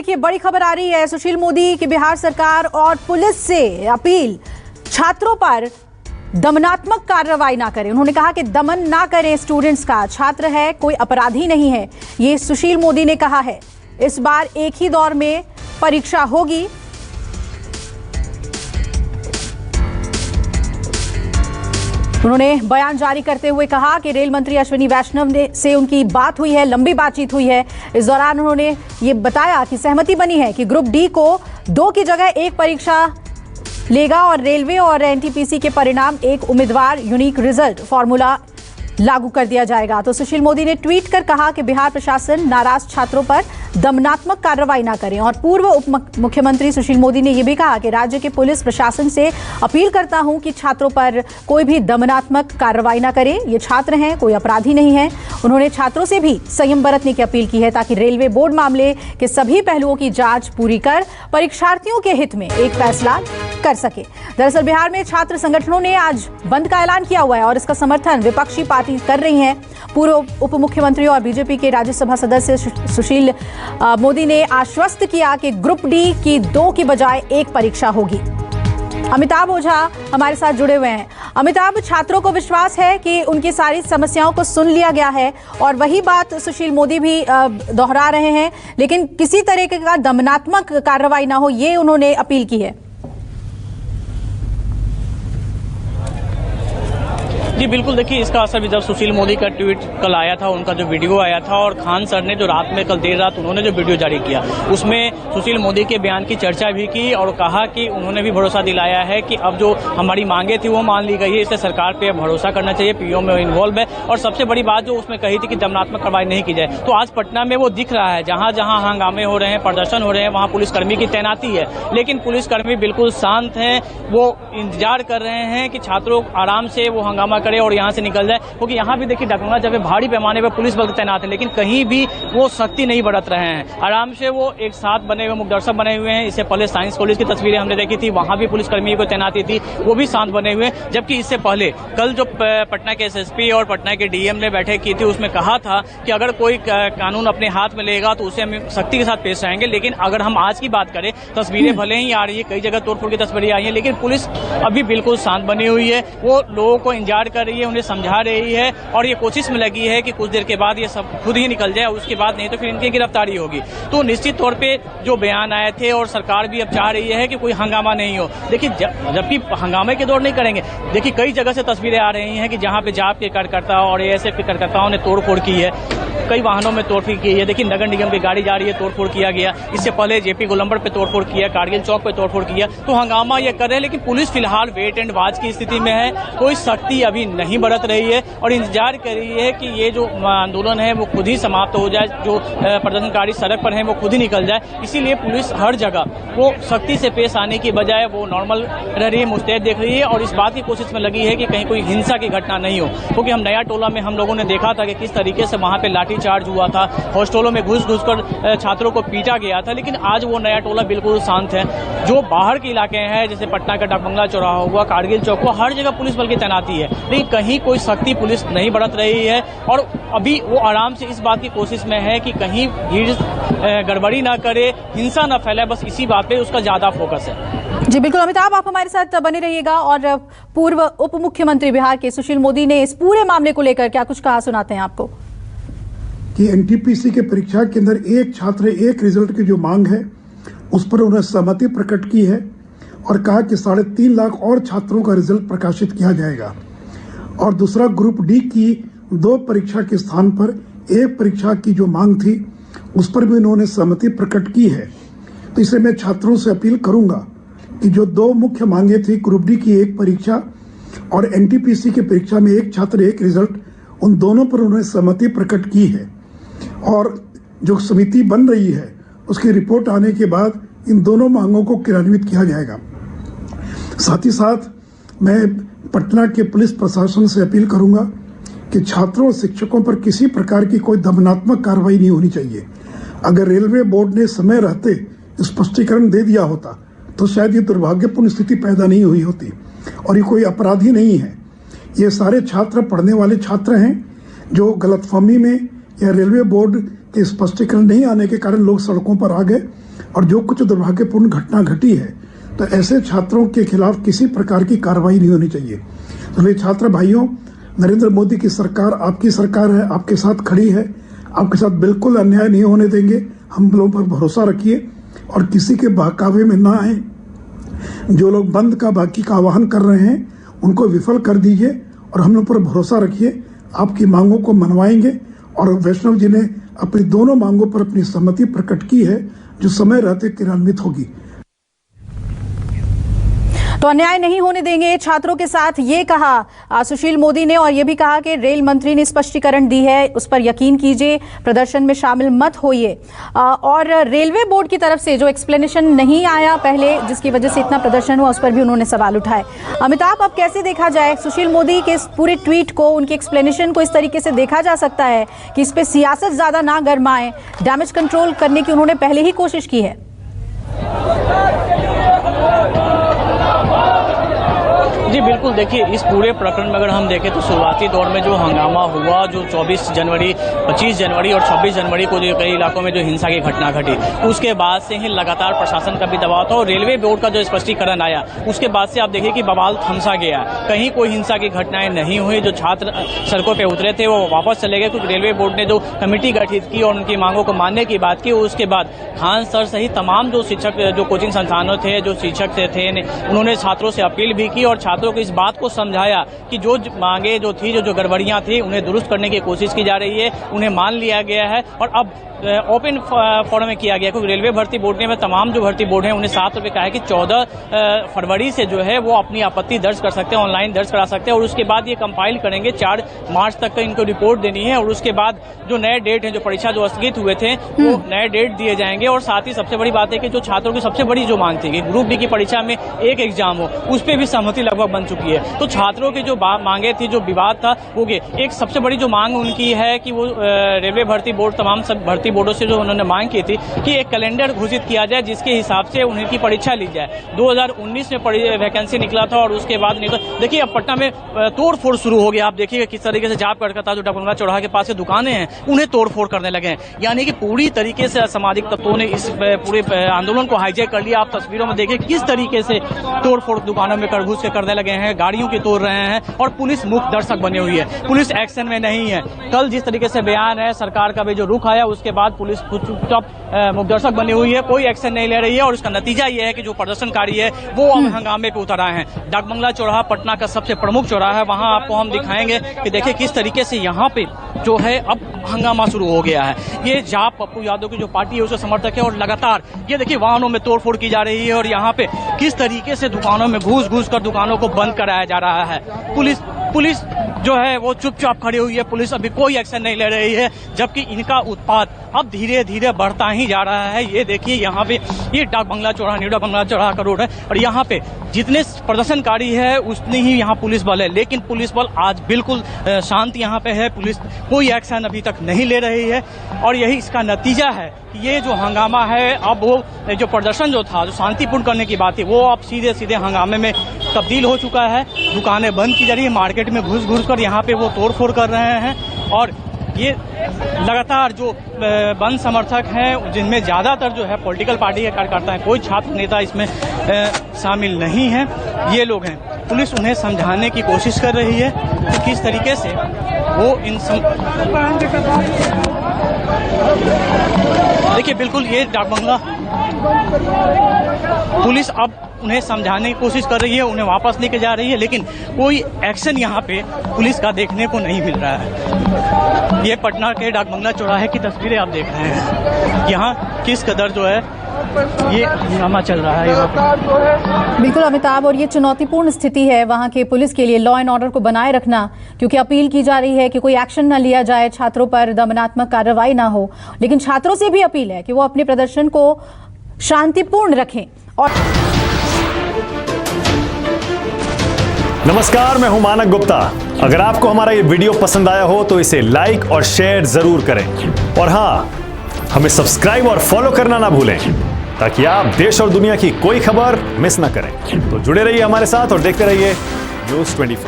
देखिए बड़ी खबर आ रही है सुशील मोदी की बिहार सरकार और पुलिस से अपील, छात्रों पर दमनात्मक कार्रवाई ना करें। उन्होंने कहा कि दमन ना करें स्टूडेंट्स का, छात्र है कोई अपराधी नहीं है, ये सुशील मोदी ने कहा है। इस बार एक ही दौर में परीक्षा होगी। उन्होंने बयान जारी करते हुए कहा कि रेल मंत्री अश्विनी वैष्णव से उनकी बात हुई है, लंबी बातचीत हुई है। इस दौरान उन्होंने ये बताया कि सहमति बनी है कि ग्रुप डी को 2 की जगह 1 परीक्षा लेगा और रेलवे और एनटीपीसी के परिणाम एक उम्मीदवार यूनिक रिजल्ट फॉर्मूला लागू कर दिया जाएगा। तो सुशील मोदी ने ट्वीट कर कहा कि बिहार प्रशासन नाराज छात्रों पर दमनात्मक कार्रवाई ना करें। और पूर्व उप मुख्यमंत्री सुशील मोदी ने यह भी कहा कि राज्य के पुलिस प्रशासन से अपील करता हूं कि छात्रों पर कोई भी दमनात्मक कार्रवाई ना करें, ये छात्र हैं कोई अपराधी नहीं है। उन्होंने छात्रों से भी संयम बरतने की अपील की है ताकि रेलवे बोर्ड मामले के सभी पहलुओं की जांच पूरी कर परीक्षार्थियों के हित में एक फैसला कर सके। दरअसल बिहार में छात्र संगठनों ने आज बंद का ऐलान किया हुआ है और इसका समर्थन विपक्षी पार्टी कर रही है। पूर्व उप मुख्यमंत्री और बीजेपी के राज्यसभा सदस्य सुशील मोदी ने आश्वस्त किया कि ग्रुप डी की 2 की बजाय 1 परीक्षा होगी। अमिताभ ओझा हमारे साथ जुड़े हुए हैं। अमिताभ, छात्रों को विश्वास है कि उनकी सारी समस्याओं को सुन लिया गया है और वही बात सुशील मोदी भी दोहरा रहे हैं, लेकिन किसी तरह का दमनात्मक कार्रवाई ना हो, ये उन्होंने अपील की है। जी बिल्कुल, देखिए इसका असर भी जब सुशील मोदी का ट्वीट कल आया था, उनका जो वीडियो आया था और खान सर ने जो रात में कल देर रात उन्होंने जो वीडियो जारी किया उसमें सुशील मोदी के बयान की चर्चा भी की और कहा कि उन्होंने भी भरोसा दिलाया है कि अब जो हमारी मांगे थी वो मान ली गई है, इससे सरकार पे भरोसा करना चाहिए, पीओ में इन्वॉल्व है। और सबसे बड़ी बात जो उसमें कही थी कि दमनात्मक कार्रवाई नहीं की जाए, तो आज पटना में वो दिख रहा है। जहां जहां हंगामे हो रहे हैं, प्रदर्शन हो रहे हैं, वहां पुलिसकर्मी की तैनाती है, लेकिन पुलिसकर्मी बिल्कुल शांत हैं। वो इंतजार कर रहे हैं कि छात्रों आराम से वो हंगामा करे और यहाँ से निकल जाए, क्योंकि यहाँ भी देखिए डगमगा जगह भारी पैमाने पर पुलिस बल तैनात है, लेकिन कहीं भी वो सख्ती नहीं बरत रहे हैं। आराम से वो एक साथ बने हुए मुखदर्शक बने हुए हैं। इससे पहले साइंस कॉलेज की तस्वीरें हमने देखी थी, वहां भी पुलिसकर्मियों को तैनाती थी, वो भी शांत बने हुए। जबकि इससे पहले कल जो पटना के एसएसपी और पटना के डीएम ने बैठक की थी, उसमें कहा था कि अगर कोई कानून अपने हाथ में लेगा तो उसे हम सख्ती के साथ पेश आएंगे। लेकिन अगर हम आज की बात करें, तस्वीरें भले ही आ रही है, कई जगह तोड़फोड़ की तस्वीरें आई है, लेकिन पुलिस अभी बिल्कुल शांत बनी हुई है। वो लोगों को इंतजार कर रही है, उन्हें समझा रही है और ये कोशिश में लगी है कि कुछ देर के बाद ये सब खुद ही निकल जाए, उसके बाद नहीं तो फिर इनकी गिरफ्तारी होगी। तो निश्चित तौर पे जो बयान आए थे और सरकार भी अब चाह रही है कि कोई हंगामा नहीं हो। देखिए जबकि हंगामे के दौर नहीं करेंगे, देखिए कई जगह से तस्वीरें आ रही हैं कि जहां पे जाप के कार्यकर्ता और एएसएफ के कार्यकर्ताओं ने तोड़फोड़ की है, कई वाहनों में तोड़फोड़ की है। देखिए नगर निगम की गाड़ी जा रही है, तोड़फोड़ किया गया। इससे पहले जेपी गोलंबर पे तोड़फोड़ किया, कारगिल चौक पे तोड़फोड़ किया। तो हंगामा ये कर रहे हैं, लेकिन पुलिस फिलहाल वेट एंड वॉच की स्थिति में है, कोई सख्ती अभी नहीं बरत रही है और इंतजार कर रही है कि ये जो आंदोलन है वो खुद ही समाप्त हो जाए, जो प्रदर्शनकारी सड़क पर हैं वो खुद ही निकल जाए। इसीलिए पुलिस हर जगह वो सख्ती से पेश आने की बजाय वो नॉर्मल रह रही है, मुस्तैद देख रही है और इस बात की कोशिश में लगी है कि कहीं कोई हिंसा की घटना नहीं हो। क्योंकि हम नया टोला में हम लोगों ने देखा था कि किस तरीके से वहां पे लाठीचार्ज हुआ था, हॉस्टलों में घुस कर छात्रों को पीटा गया था, लेकिन आज वो नया टोला बिल्कुल शांत है। जो बाहर के इलाके हैं, जैसे पटना का डगमगा चौराहा हुआ, कारगिल चौक हुआ, हर जगह पुलिस बल की तैनाती है, लेकिन कहीं कोई सख्ती पुलिस नहीं बरत रही है और अभी वो आराम से इस बात की कोशिश में है कि कहीं भीड़ गड़बड़ी ना करे, हिंसा ना फैलाए, बस इसी बात पे उसका ज्यादा फोकस है। जी बिल्कुल अमिताभ, आप हमारे साथ बने रहिएगा। और पूर्व उप मुख्यमंत्री बिहार के सुशील मोदी ने इस पूरे मामले को लेकर क्या कुछ कहा, सुनाते हैं आपको। कि एनटीपीसी के परीक्षा के अंदर 1 छात्र 1 रिजल्ट की जो मांग है उस पर उन्होंने सहमति प्रकट की है और कहा कि 3.5 लाख और छात्रों का रिजल्ट प्रकाशित किया जाएगा। और दूसरा, ग्रुप डी की 2 परीक्षा के स्थान पर 1 परीक्षा की जो मांग थी उस पर भी उन्होंने सहमति प्रकट की है। तो इसलिए मैं छात्रों से अपील करूंगा कि जो 2 मुख्य मांगे थी, ग्रुप डी की 1 परीक्षा और एनटीपीसी की परीक्षा में 1 छात्र 1 रिजल्ट, उन दोनों पर उन्होंने सहमति प्रकट की है और जो समिति बन रही है उसकी रिपोर्ट आने के बाद इन दोनों मांगों को क्रियान्वित किया जाएगा। साथ ही साथ मैं पटना के पुलिस प्रशासन से अपील करूंगा कि छात्रों और शिक्षकों पर किसी प्रकार की कोई दमनात्मक कार्रवाई नहीं होनी चाहिए। अगर रेलवे बोर्ड ने समय रहते स्पष्टीकरण दे दिया होता तो शायद ये दुर्भाग्यपूर्ण स्थिति पैदा नहीं हुई होती। और ये कोई अपराधी नहीं है, ये सारे छात्र पढ़ने वाले छात्र हैं जो गलतफहमी में या रेलवे बोर्ड के स्पष्टीकरण नहीं आने के कारण लोग सड़कों पर आ गए। और जो कुछ दुर्भाग्यपूर्ण घटना घटी है तो ऐसे छात्रों के खिलाफ किसी प्रकार की कार्रवाई नहीं होनी चाहिए। तो मेरे छात्र भाइयों, नरेंद्र मोदी की सरकार आपकी सरकार है, आपके साथ खड़ी है, आपके साथ बिल्कुल अन्याय नहीं होने देंगे। हम लोगों पर भरोसा रखिए और किसी के बहकावे में ना आए। जो लोग बंद का बाकी का आह्वान कर रहे हैं उनको विफल कर दीजिए और हम लोग पर भरोसा रखिए, आपकी मांगों को मनवाएंगे। और वैष्णव जी ने अपनी दोनों मांगों पर अपनी सहमति प्रकट की है जो समय रहते क्रियान्वित होगी। तो अन्याय नहीं होने देंगे छात्रों के साथ, ये कहा सुशील मोदी ने। और ये भी कहा कि रेल मंत्री ने स्पष्टीकरण दी है, उस पर यकीन कीजिए, प्रदर्शन में शामिल मत होइए। और रेलवे बोर्ड की तरफ से जो एक्सप्लेनेशन नहीं आया पहले, जिसकी वजह से इतना प्रदर्शन हुआ, उस पर भी उन्होंने सवाल उठाए। अमिताभ, अब कैसे देखा जाए सुशील मोदी के इस पूरे ट्वीट को, उनके एक्सप्लेनेशन को? इस तरीके से देखा जा सकता है कि इस पर सियासत ज्यादा ना गरमाए, डैमेज कंट्रोल करने की उन्होंने पहले ही कोशिश की है। जी बिल्कुल, देखिए इस पूरे प्रकरण में अगर हम देखें तो शुरुआती दौर में जो हंगामा हुआ, जो 24 जनवरी, 25 जनवरी और 26 जनवरी को जो कई इलाकों में जो हिंसा की घटना घटी, उसके बाद से ही लगातार प्रशासन का भी दबाव था और रेलवे बोर्ड का जो स्पष्टीकरण आया उसके बाद से आप देखिए कि बवाल थमसा गया। कहीं कोई हिंसा की घटनाएं नहीं हुई। जो छात्र सड़कों पर उतरे थे वो वापस चले गए, क्योंकि रेलवे बोर्ड ने जो कमेटी गठित की और उनकी मांगों को मानने की बात की, उसके बाद खान सर सहित तमाम जो शिक्षक, जो कोचिंग संस्थानों थे, जो शिक्षक थे, उन्होंने छात्रों से अपील भी की और छात्रों को इस बात को समझाया कि जो मांगे जो थी, जो गड़बड़ियां थी, उन्हें दुरुस्त करने की कोशिश की जा रही है, उन्हें मान लिया गया है और अब ओपन फोरम में किया गया। क्योंकि रेलवे भर्ती बोर्ड ने तमाम जो भर्ती बोर्ड हैं उन्हें साफ तौर पे कहा है कि 14 फरवरी से जो है वो अपनी आपत्ति दर्ज कर सकते हैं, ऑनलाइन दर्ज करा सकते हैं और उसके बाद ये कंपाइल करेंगे। 4 मार्च तक इनको रिपोर्ट देनी है और उसके बाद जो नए डेट है, जो परीक्षा जो स्थगित हुए थे वो नए डेट दिए जाएंगे। और साथ ही सबसे बड़ी बात है कि जो छात्रों की सबसे बड़ी जो मांग थी कि ग्रुप बी की परीक्षा में एक एग्जाम हो, उस पर भी सहमति लगभग बन चुकी है। तो छात्रों की जो मांगे थी, जो विवाद था, वो एक सबसे बड़ी जो मांग उनकी है कि वो रेलवे भर्ती बोर्ड, तमाम सब भर्ती बोर्डों से जो उन्होंने मांग की थी कि एक कैलेंडर घोषित किया जाए जिसके हिसाब से उनकी परीक्षा ली जाए। 2019 में वैकेंसी निकला था और उसके बाद देखिए अब पटना में तोड़फोड़ शुरू हो गया। आप देखिए किस तरीके से जाप करता था, जो डबंगला चौराहा के पास से दुकानें हैं उन्हें तोड़फोड़ करने लगे हैं। यानी कि पूरी तरीके से असामाजिक तत्वों ने इस पूरे आंदोलन को हाईजैक कर लिया। आप तस्वीरों में देखिए किस तरीके से तोड़फोड़ दुकानों में घुस के करने लगे हैं, गाड़ियों की तोड़ रहे हैं और पुलिस मुख्य दर्शक बनी हुई है। पुलिस एक्शन में नहीं है। कल जिस तरीके से बयान है सरकार का भी जो रुख आया, उसके बाद पुलिस चुपचाप मुख्य दर्शक बनी हुई है, कोई एक्शन नहीं ले रही है और इसका नतीजा ये है कि जो प्रदर्शनकारी है वो अब हंगामे पे उतर आए हैं। डाकबंगला चौराहा पटना का सबसे प्रमुख चौराहा है, वहां आपको हम दिखाएंगे कि देखिए किस तरीके से यहाँ पे जो है अब हंगामा शुरू हो गया है। ये जाप पप्पू यादव की जो पार्टी है उसके समर्थक है और लगातार ये देखिए वाहनों में तोड़फोड़ की जा रही है और यहाँ पे किस तरीके से दुकानों में घुस कर दुकानों को बंद कराया जा रहा है। पुलिस जो है वो चुपचाप खड़ी हुई है, पुलिस अभी कोई एक्शन नहीं ले रही है, जबकि इनका उत्पात अब धीरे धीरे बढ़ता ही जा रहा है। ये देखिए यहाँ पे ये डाक बंगला चौराहा, न्यू डाक बंगला चौराहा का रोड है और यहाँ पे जितने प्रदर्शनकारी है उतनी ही यहाँ पुलिस बल है, लेकिन पुलिस बल आज बिल्कुल शांत यहाँ पे है। पुलिस कोई एक्शन अभी तक नहीं ले रही है और यही इसका नतीजा है कि ये जो हंगामा है, अब वो जो प्रदर्शन जो था, जो शांतिपूर्ण करने की बात थी, वो अब सीधे सीधे हंगामे में तब्दील हो चुका है। दुकानें बंद की जा रही है, मार्केट में घुस कर यहाँ पे वो तोड़फोड़ कर रहे हैं और ये लगातार जो बंद समर्थक हैं, जिनमें ज़्यादातर जो है पॉलिटिकल पार्टी के कार्यकर्ता हैं, कोई छात्र नेता इसमें शामिल नहीं है, ये लोग हैं। पुलिस उन्हें समझाने की कोशिश कर रही है कि किस तरीके से वो इन देखिए बिल्कुल ये डाक बंगला पुलिस अब उन्हें समझाने की कोशिश कर रही है, उन्हें वापस लेके जा रही है, लेकिन कोई एक्शन यहाँ पे पुलिस का देखने को नहीं मिल रहा है। ये पटना के डाक बंगला चौराहे की तस्वीरें आप देख रहे हैं, यहाँ किस कदर जो है ये हंगामा चल रहा है। बिल्कुल अमिताभ, और ये चुनौतीपूर्ण स्थिति है वहां के पुलिस के लिए लॉ एंड ऑर्डर को बनाए रखना, क्योंकि अपील की जा रही है कि कोई एक्शन न लिया जाए, छात्रों पर दमनात्मक कार्रवाई ना हो, लेकिन छात्रों से भी अपील है कि वो अपने प्रदर्शन को शांतिपूर्ण रखें। और नमस्कार, मैं हूं मानक गुप्ता। अगर आपको हमारा ये वीडियो पसंद आया हो तो इसे लाइक और शेयर जरूर करें और हाँ, हमें सब्सक्राइब और फॉलो करना ना भूलें ताकि आप देश और दुनिया की कोई खबर मिस ना करें। तो जुड़े रहिए हमारे साथ और देखते रहिए न्यूज़ 24।